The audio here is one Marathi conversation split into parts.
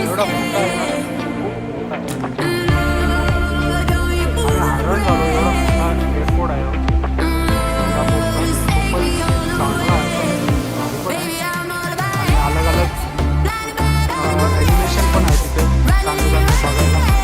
एवढा मोठा आहे ना, खूप मोठा आहे. आम्ही हैराण झालो, एवढा मोठा एअरपोर्ट आहे सिंगापूरचा. खूपच चांगला आहे, भारी पण आहे. आणि अलग अलग ॲनिमेशन पण आहे तिथे चांगलं चांगलं बघायला.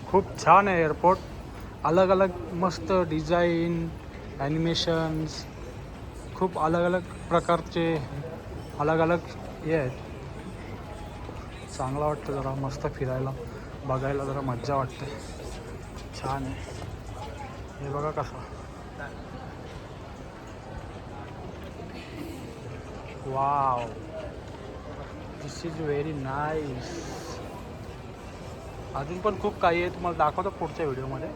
खूप छान आहे एअरपोर्ट. अलग अलग मस्त डिझाईन, ॲनिमेशन्स, खूप अलग अलग प्रकारचे अलग अलग हे आहेत. चांगला वाटतं, जरा मस्त फिरायला बघायला जरा मज्जा वाटते. छान आहे. हे बघा कसं, wow, this is very nice. अजून पण खूप काही आहे, तुम्हाला दाखवतो पुढच्या व्हिडिओमध्ये.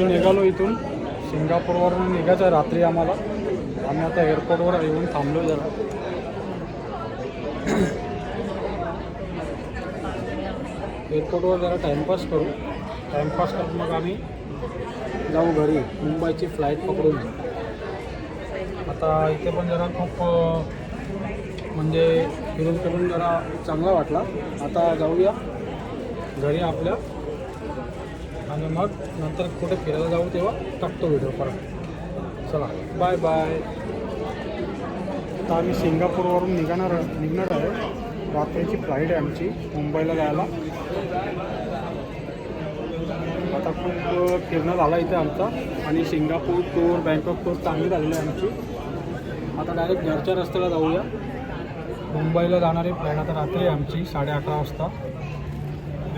निघालो इथून, सिंगापूरवरून निघायचं आहे रात्री आम्हाला. आम्ही आता एअरपोर्टवर येऊन थांबलो जरा. एअरपोर्टवर जरा टाईमपास करू. टाईमपास करून मग आम्ही जाऊ घरी, मुंबईची फ्लाईट पकडून. आता इथे पण जरा खूप म्हणजे फिरून फिरून जरा चांगला वाटला. आता जाऊया घरी आपल्या, आणि मग नंतर कुठे फिरायला जाऊ तेव्हा टाकतो व्हिडिओ परत. चला, बाय बाय. आता आम्ही सिंगापूरवरून निघणार आहे. रात्रीची फ्लाईट आहे आमची मुंबईला जायला. आता खूप फिरणं झाला इथे आमचा, आणि सिंगापूर टूर, बँकॉक टूर चांगली झालेली आहे आमची. आता डायरेक्ट घरच्या रस्त्याला जाऊया. मुंबईला जाणारी फ्लाईट आता रात्री आहे आमची 11:30 वाजता.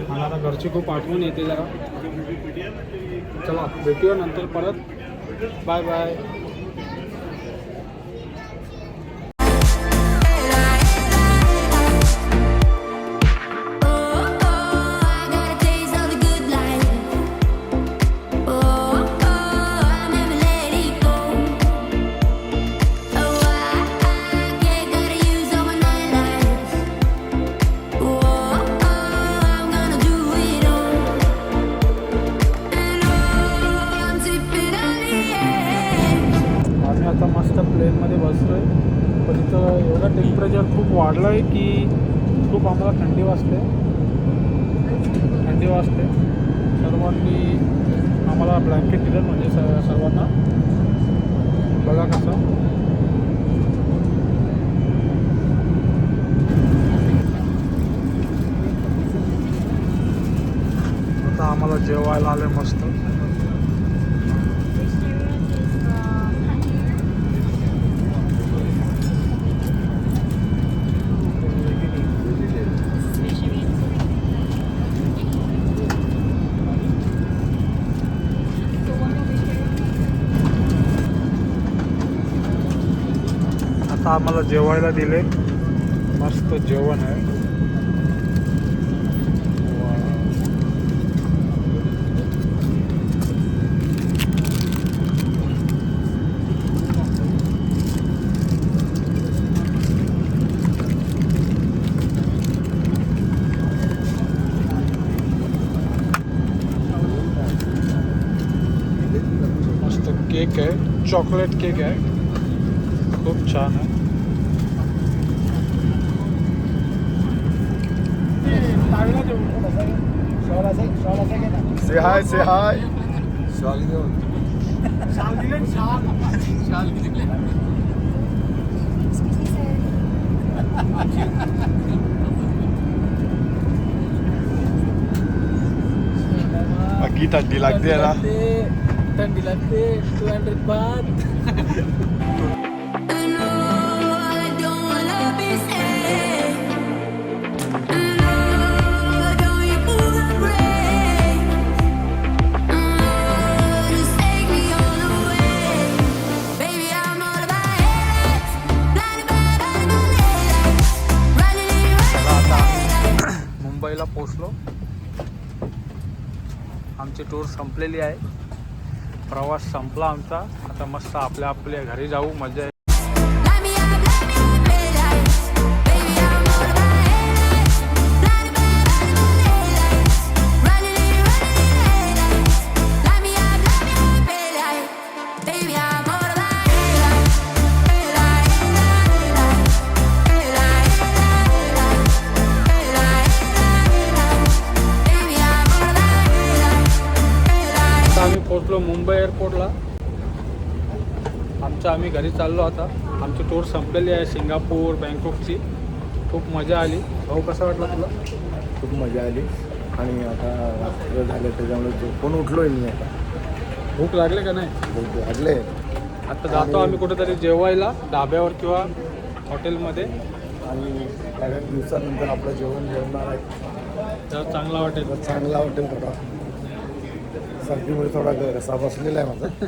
मला आता घरची खूप आठवण येते जरा. चला, भेटूया नंतर परत. Bye bye. आता मस्त प्लेनमध्ये बसलो आहे, पण इथं एवढं टेम्परेचर खूप वाढलं आहे की खूप आम्हाला थंडी वाजते. सर्वांनी आम्हाला ब्लँकेट दिलं, म्हणजे सर्वांना. बघा कसं. आता आम्हाला जेवायला आले मस्त. आता आम्हाला जेवायला दिले, मस्त जेवण आहे. मस्त केक आहे, चॉकलेट केक आहे, खूप छान आहे. साईडला देऊ. से हाय से हाय. शाल दिले ना, शाल दिले. बाकी थंडी लागते ना. थंडी लागते. 200 बात. मुंबईला पोचलो. आमची टूर संपलेली आहे. प्रवास संपला आमचा. आता मस्त आपल्या घरी जाऊ. मजा आम्ही पोचलो मुंबई एअरपोर्टला. आम्ही घरी चाललो आता. आमची टूर संपलेली आहे सिंगापूर बँकॉकची. खूप मजा आली. भाऊ कसा वाटला तुला? खूप मजा आली. आणि आता रात्र झाले त्याच्यामुळे झोपून उठलोय मी आता. भूक लागले का नाही? भूक लागले. आता जातो आम्ही कुठेतरी जेवायला ढाब्यावर किंवा हॉटेलमध्ये. आणि बऱ्याच दिवसानंतर आपलं जेवण जेवणार आहे. तर चांगला वाटेल. चांगला वाटेल. थोडा सर्दीमुळे थोडा घसा बसलेला आहे माझा.